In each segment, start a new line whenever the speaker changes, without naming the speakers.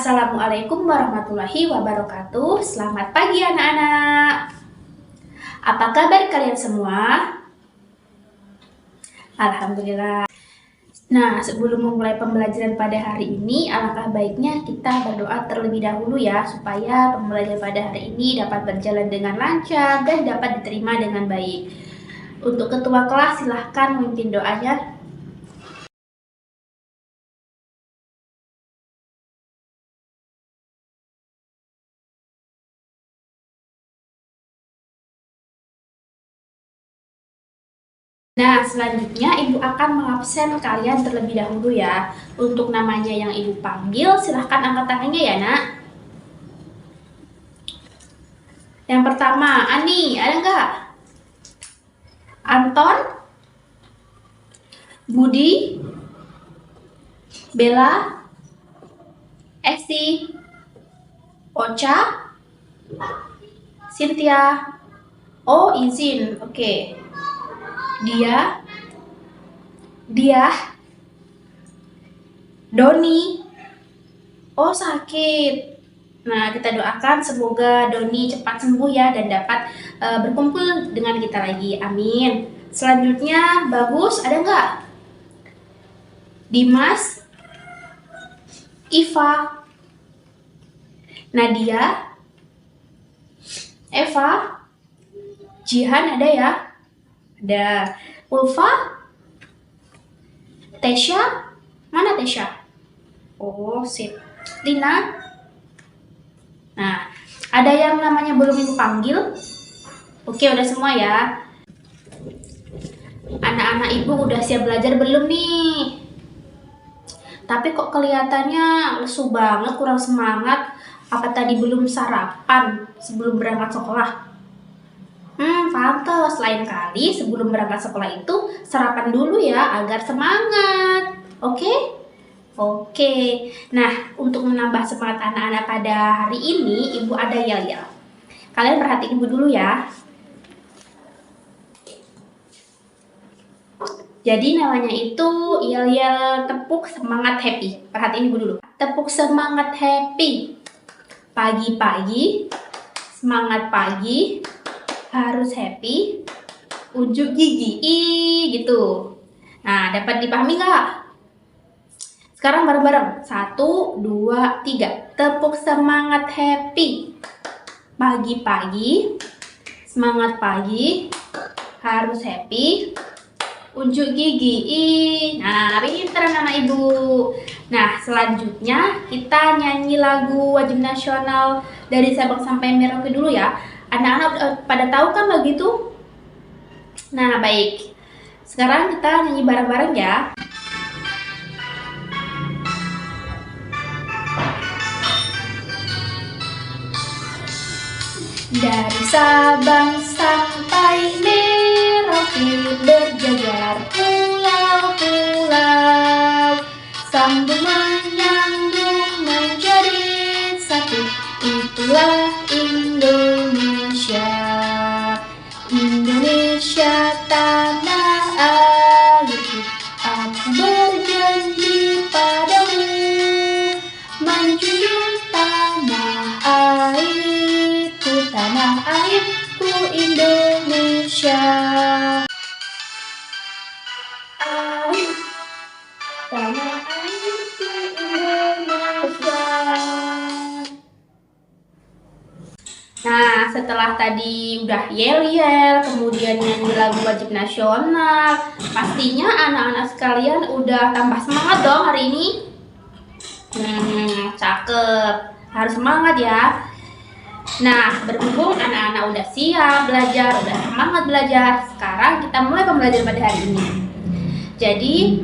Assalamualaikum warahmatullahi wabarakatuh. Selamat pagi anak-anak. Apa kabar kalian semua? Alhamdulillah. Nah, sebelum memulai pembelajaran pada hari ini, alangkah baiknya kita berdoa terlebih dahulu ya, supaya pembelajaran pada hari ini dapat berjalan dengan lancar dan dapat diterima dengan baik. Untuk ketua kelas silahkan memimpin doanya. Nah, selanjutnya Ibu akan mengabsen kalian terlebih dahulu ya. Untuk namanya yang Ibu panggil, silahkan angkat tangannya ya, Nak. Yang pertama, Ani, ada nggak? Anton? Budi? Bella? Esti? Ocha? Cynthia? Oh, izin. Oke. Dia, Doni. Oh, sakit. Nah, kita doakan semoga Doni cepat sembuh ya dan dapat berkumpul dengan kita lagi. Amin. Selanjutnya, Bagus, ada nggak? Dimas, Iva, Nadia, Eva, Jihan ada ya? Ada. Ulfa, Tesha, mana Tesha? Oh, sip. Lina. Nah, ada yang namanya belum Ibu panggil? Oke, udah semua ya. Anak-anak Ibu udah siap belajar belum nih? Tapi kok kelihatannya lesu banget, kurang semangat. Apa tadi belum sarapan sebelum berangkat sekolah? Pantes. Lain kali sebelum berangkat sekolah itu sarapan dulu ya agar semangat. Oke? Oke. Nah, untuk menambah semangat anak-anak pada hari ini, Ibu ada yel-yel. Kalian perhatiin Ibu dulu ya. Jadi namanya itu yel-yel tepuk semangat happy. Perhatiin Ibu dulu. Tepuk semangat happy. Pagi-pagi, semangat pagi, harus happy, unjuk gigi, gitu. Nah, dapat dipahami nggak? Sekarang bareng-bareng. 1, 2, 3. Tepuk semangat happy. Pagi-pagi, semangat pagi, harus happy, unjuk gigi. Nah, pinter anak Ibu. Nah, selanjutnya kita nyanyi lagu wajib nasional dari Sabang sampai Merauke dulu ya. Anak-anak pada tahu kan lagu itu? Nah, baik. Sekarang kita nyanyi bareng-bareng ya. Dari Sabang sampai Merauke berjajar pulau-pulau, sambung menyambung menjadi satu, itulah Indonesia. Indonesia tanah airku, aku berjanji padamu, menjunjung tanah airku, tanah airku Indonesia. Tanah airku Indonesia. Nah, setelah tadi udah yel-yel, kemudian nyanyi lagu wajib nasional, pastinya anak-anak sekalian udah tambah semangat dong hari ini. Cakep. Harus semangat ya. Nah, berhubung anak-anak udah siap belajar, udah semangat belajar, sekarang kita mulai pembelajaran pada hari ini. Jadi,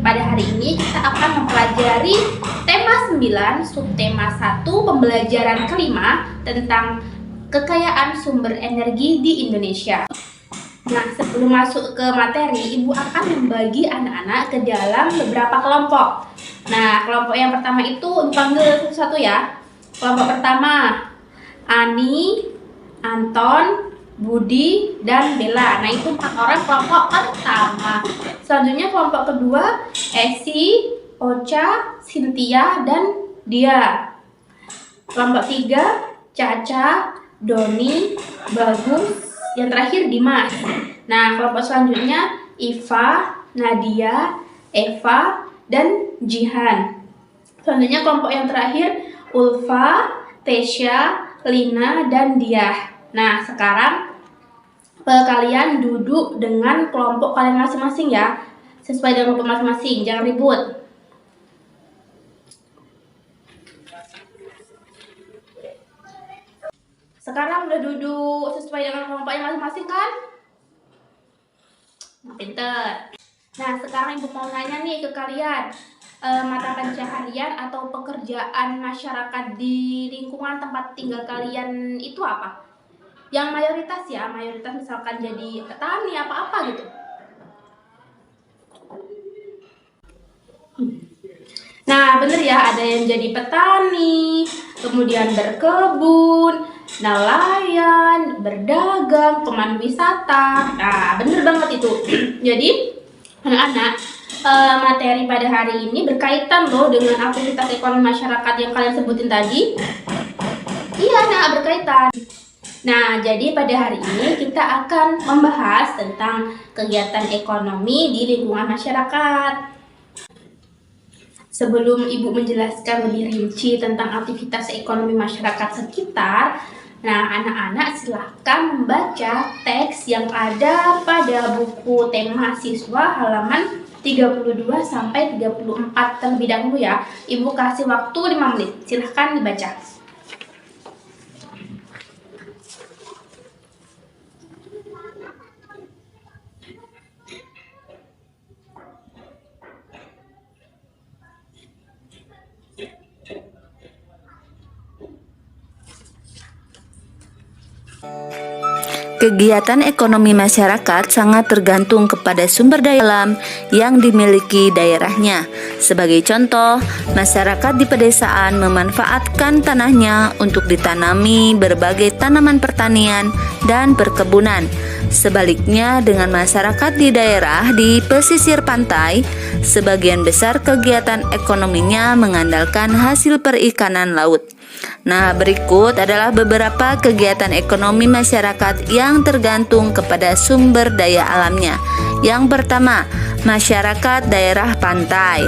pada hari ini kita akan mempelajari tema 9, subtema 1, pembelajaran kelima tentang kekayaan sumber energi di Indonesia. Nah, sebelum masuk ke materi, Ibu akan membagi anak-anak ke dalam beberapa kelompok. Nah, kelompok yang pertama itu Ibu panggil satu-satu ya. Kelompok pertama, Ani, Anton, Budi, dan Bella. Nah, itu 4 orang kelompok pertama. Selanjutnya kelompok kedua, Esi, Ocha, Cynthia, dan Dia. Kelompok 3, Caca, Doni, Bagus, yang terakhir Dimas. Nah, kelompok selanjutnya Iva, Nadia, Eva, dan Jihan. Selanjutnya kelompok yang terakhir Ulfa, Tesya, Lina, dan Diah. Nah, sekarang kalian duduk dengan kelompok kalian masing-masing ya. Sesuai dengan kelompok masing-masing, jangan ribut. Sekarang udah duduk sesuai dengan kelompoknya masing-masing kan? Pinter. Nah, sekarang Ibu mau nanya nih ke kalian. Mata pencaharian atau pekerjaan masyarakat di lingkungan tempat tinggal kalian itu apa? Yang mayoritas ya, mayoritas misalkan jadi petani apa-apa gitu. Nah, bener ya, ada yang jadi petani, kemudian berkebun, nelayan, berdagang, pemandu wisata. Nah, bener banget itu. Jadi, anak-anak, materi pada hari ini berkaitan loh dengan aktivitas ekonomi masyarakat yang kalian sebutin tadi. Iya, nah berkaitan. Nah, jadi pada hari ini kita akan membahas tentang kegiatan ekonomi di lingkungan masyarakat. Sebelum Ibu menjelaskan lebih rinci tentang aktivitas ekonomi masyarakat sekitar, nah anak-anak silahkan membaca teks yang ada pada buku tema siswa halaman 32 sampai 34 terlebih dahulu ya. Ibu kasih waktu 5 menit, silahkan dibaca.
Kegiatan ekonomi masyarakat sangat tergantung kepada sumber daya alam yang dimiliki daerahnya. Sebagai contoh, masyarakat di pedesaan memanfaatkan tanahnya untuk ditanami berbagai tanaman pertanian dan perkebunan. Sebaliknya dengan masyarakat di daerah di pesisir pantai, sebagian besar kegiatan ekonominya mengandalkan hasil perikanan laut. Nah, berikut adalah beberapa kegiatan ekonomi masyarakat yang tergantung kepada sumber daya alamnya. Yang pertama, masyarakat daerah pantai.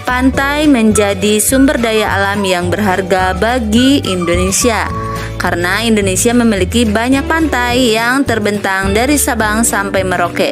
Pantai menjadi sumber daya alam yang berharga bagi Indonesia, karena Indonesia memiliki banyak pantai yang terbentang dari Sabang sampai Merauke.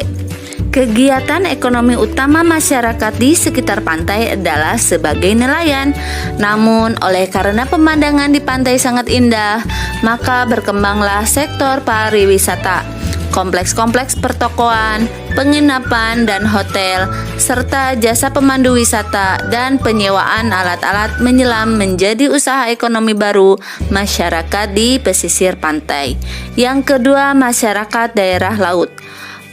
Kegiatan ekonomi utama masyarakat di sekitar pantai adalah sebagai nelayan. Namun, oleh karena pemandangan di pantai sangat indah, maka berkembanglah sektor pariwisata. Kompleks-kompleks pertokoan, penginapan dan hotel, serta jasa pemandu wisata dan penyewaan alat-alat menyelam menjadi usaha ekonomi baru masyarakat di pesisir pantai. Yang kedua, masyarakat daerah laut.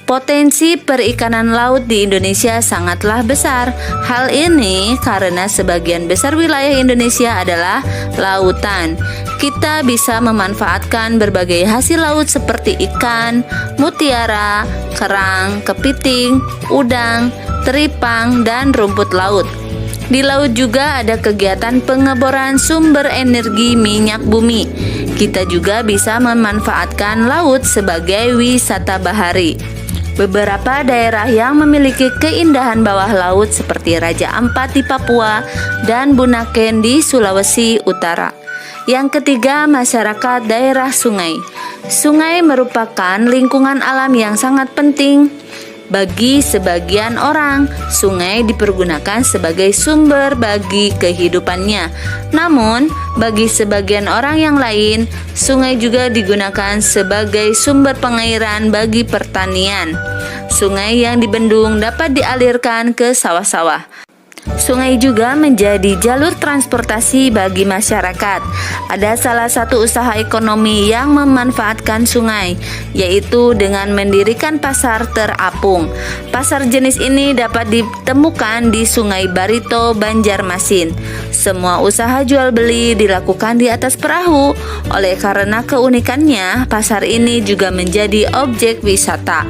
Potensi perikanan laut di Indonesia sangatlah besar. Hal ini karena sebagian besar wilayah Indonesia adalah lautan. Kita bisa memanfaatkan berbagai hasil laut seperti ikan, mutiara, kerang, kepiting, udang, teripang, dan rumput laut. Di laut juga ada kegiatan pengeboran sumber energi minyak bumi. Kita juga bisa memanfaatkan laut sebagai wisata bahari. Beberapa daerah yang memiliki keindahan bawah laut seperti Raja Ampat di Papua dan Bunaken di Sulawesi Utara. Yang ketiga, masyarakat daerah sungai. Sungai merupakan lingkungan alam yang sangat penting. Bagi sebagian orang, sungai dipergunakan sebagai sumber bagi kehidupannya. Namun, bagi sebagian orang yang lain, sungai juga digunakan sebagai sumber pengairan bagi pertanian. Sungai yang dibendung dapat dialirkan ke sawah-sawah. Sungai juga menjadi jalur transportasi bagi masyarakat. Ada salah satu usaha ekonomi yang memanfaatkan sungai, yaitu dengan mendirikan pasar terapung. Pasar jenis ini dapat ditemukan di Sungai Barito, Banjarmasin. Semua usaha jual beli dilakukan di atas perahu. Oleh karena keunikannya, pasar ini juga menjadi objek wisata.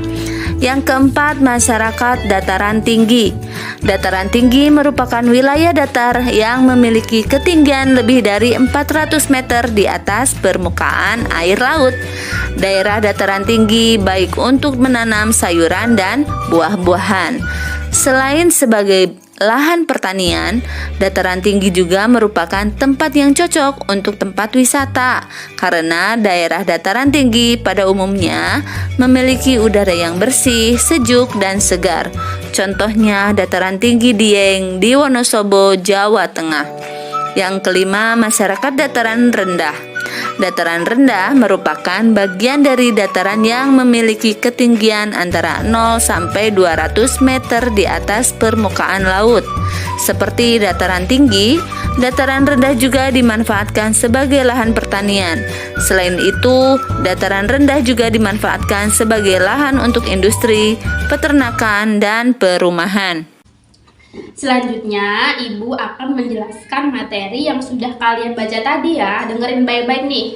Yang keempat, masyarakat dataran tinggi. Dataran tinggi merupakan wilayah datar yang memiliki ketinggian lebih dari 400 meter di atas permukaan air laut. Daerah dataran tinggi baik untuk menanam sayuran dan buah-buahan. Selain sebagai lahan pertanian, dataran tinggi juga merupakan tempat yang cocok untuk tempat wisata karena daerah dataran tinggi pada umumnya memiliki udara yang bersih, sejuk, dan segar. Contohnya dataran tinggi Dieng di Wonosobo, Jawa Tengah. Yang kelima, masyarakat dataran rendah. Dataran rendah merupakan bagian dari dataran yang memiliki ketinggian antara 0 sampai 200 meter di atas permukaan laut. Seperti dataran tinggi, dataran rendah juga dimanfaatkan sebagai lahan pertanian. Selain itu, dataran rendah juga dimanfaatkan sebagai lahan untuk industri, peternakan, dan perumahan.
Selanjutnya, Ibu akan menjelaskan materi yang sudah kalian baca tadi ya. Dengerin baik-baik nih.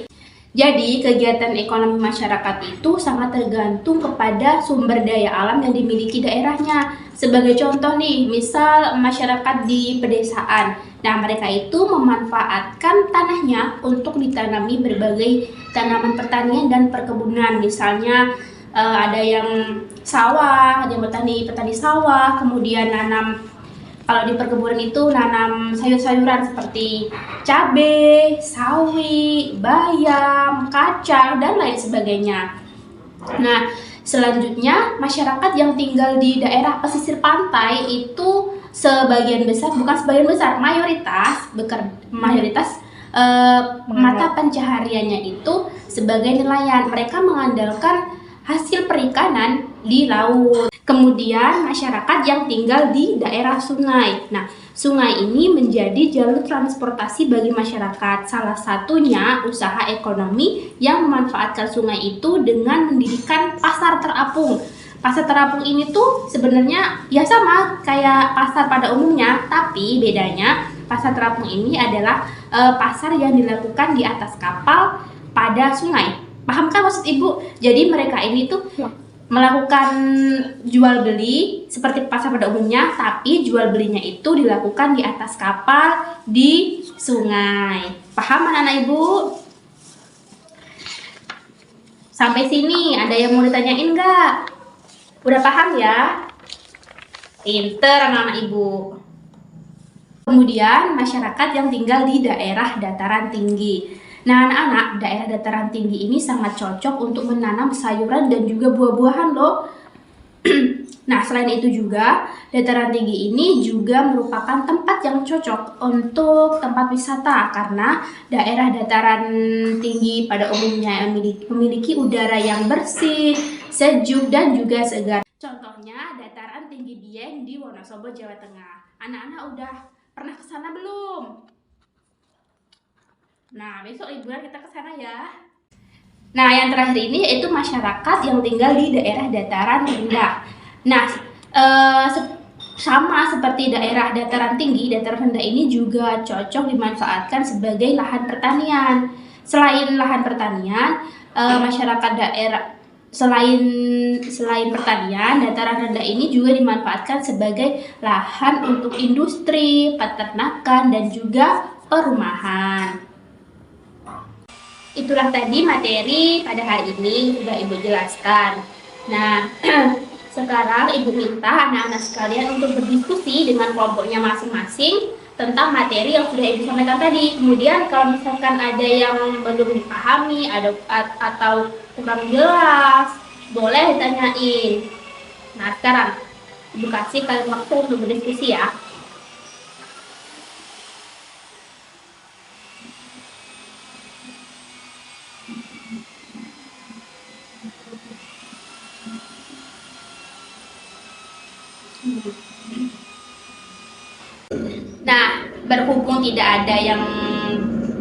Jadi, kegiatan ekonomi masyarakat itu sangat tergantung kepada sumber daya alam yang dimiliki daerahnya. Sebagai contoh nih, misal masyarakat di pedesaan. Nah, mereka itu memanfaatkan tanahnya untuk ditanami berbagai tanaman pertanian dan perkebunan. Misalnya, ada yang sawah, ada yang petani sawah, kemudian nanam. Kalau di perkebunan itu nanam sayur-sayuran seperti cabai, sawi, bayam, kacang, dan lain sebagainya. Nah, selanjutnya masyarakat yang tinggal di daerah pesisir pantai itu mayoritas mata pencahariannya itu sebagai nelayan. Mereka mengandalkan hasil perikanan di laut. Kemudian masyarakat yang tinggal di daerah sungai. Nah, sungai ini menjadi jalur transportasi bagi masyarakat. Salah satunya usaha ekonomi yang memanfaatkan sungai itu dengan mendirikan pasar terapung. Pasar terapung ini tuh sebenarnya ya sama kayak pasar pada umumnya, tapi bedanya pasar terapung ini adalah pasar yang dilakukan di atas kapal pada sungai. Paham kan maksud Ibu? Jadi mereka ini tuh melakukan jual beli seperti pasar pada umumnya, tapi jual belinya itu dilakukan di atas kapal di sungai. Paham anak-anak Ibu? Sampai sini ada yang mau ditanyain nggak? Udah paham ya? Pinter anak-anak Ibu. Kemudian masyarakat yang tinggal di daerah dataran tinggi. Nah, anak-anak, daerah dataran tinggi ini sangat cocok untuk menanam sayuran dan juga buah-buahan loh. Nah, selain itu juga, dataran tinggi ini juga merupakan tempat yang cocok untuk tempat wisata karena daerah dataran tinggi pada umumnya memiliki udara yang bersih, sejuk, dan juga segar. Contohnya, dataran tinggi Dieng di Wonosobo, Jawa Tengah. Anak-anak udah pernah ke sana belum? Nah, besok liburan kita ke sana ya. Nah, yang terakhir ini yaitu masyarakat yang tinggal di daerah dataran rendah. Nah, sama seperti daerah dataran tinggi, dataran rendah ini juga cocok dimanfaatkan sebagai lahan pertanian. Selain lahan pertanian, masyarakat daerah selain pertanian, dataran rendah ini juga dimanfaatkan sebagai lahan untuk industri, peternakan, dan juga perumahan. Itulah tadi materi pada hari ini sudah Ibu jelaskan. Nah, sekarang Ibu minta anak-anak sekalian untuk berdiskusi dengan kelompoknya masing-masing tentang materi yang sudah Ibu sampaikan tadi. Kemudian kalau misalkan ada yang belum dipahami atau kurang jelas, boleh ditanyain. Nah, sekarang Ibu kasih kalian waktu untuk berdiskusi ya. Nah, berhubung tidak ada yang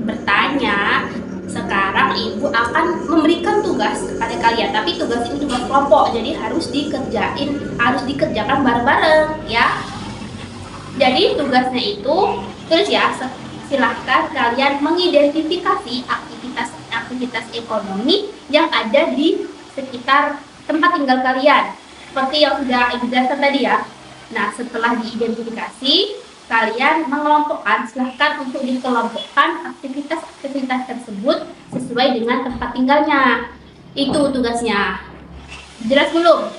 bertanya, sekarang Ibu akan memberikan tugas kepada kalian. Tapi tugas ini tugas kelompok, jadi harus dikerjakan bareng-bareng ya. Jadi tugasnya itu, terus ya, silahkan kalian mengidentifikasi aktivitas ekonomi yang ada di sekitar tempat tinggal kalian. seperti yang sudah Ibu jelaskan tadi ya. Nah, setelah diidentifikasi, kalian mengelompokkan, silahkan untuk dikelompokkan aktivitas-aktivitas tersebut sesuai dengan tempat tinggalnya. Itu tugasnya. Jelas belum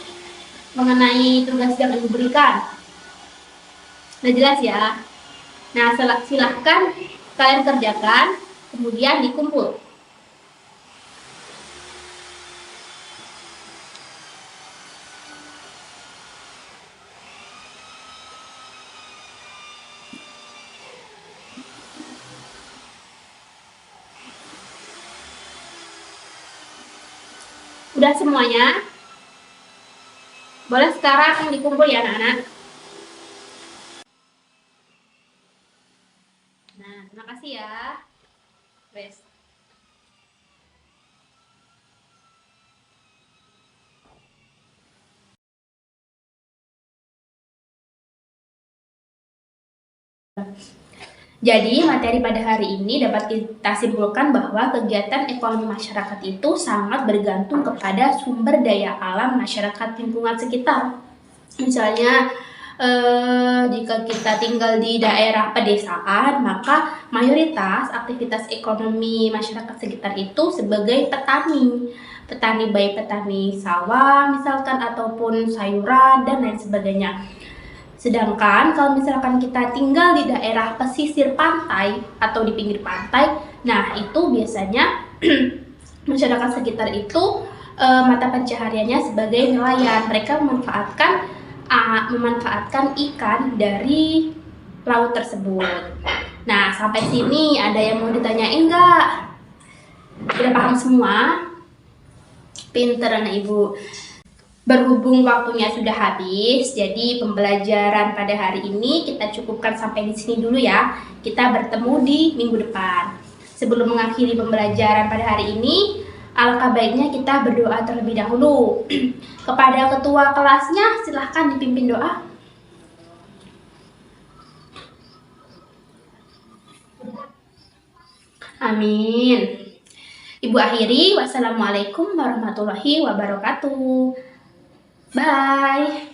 mengenai tugas yang Ibu berikan? Sudah jelas ya? Nah, silahkan kalian kerjakan, kemudian dikumpul. Udah semuanya? Boleh sekarang dikumpul ya anak-anak. Nah, terima kasih ya. Wes. Jadi, materi pada hari ini dapat kita simpulkan bahwa kegiatan ekonomi masyarakat itu sangat bergantung kepada sumber daya alam masyarakat lingkungan sekitar. Misalnya, jika kita tinggal di daerah pedesaan, maka mayoritas aktivitas ekonomi masyarakat sekitar itu sebagai petani. Petani baik petani sawah misalkan ataupun sayuran dan lain sebagainya. Sedangkan kalau misalkan kita tinggal di daerah pesisir pantai atau di pinggir pantai, nah itu biasanya masyarakat sekitar itu mata pencahariannya sebagai nelayan. Mereka memanfaatkan ikan dari laut tersebut. Nah, sampai sini ada yang mau ditanyain nggak? Udah paham semua? Pinter anak Ibu. Berhubung waktunya sudah habis, jadi pembelajaran pada hari ini kita cukupkan sampai di sini dulu ya. Kita bertemu di minggu depan. Sebelum mengakhiri pembelajaran pada hari ini, alangkah baiknya kita berdoa terlebih dahulu. Kepada ketua kelasnya, silahkan dipimpin doa. Amin. Ibu akhiri, wassalamualaikum warahmatullahi wabarakatuh. Bye.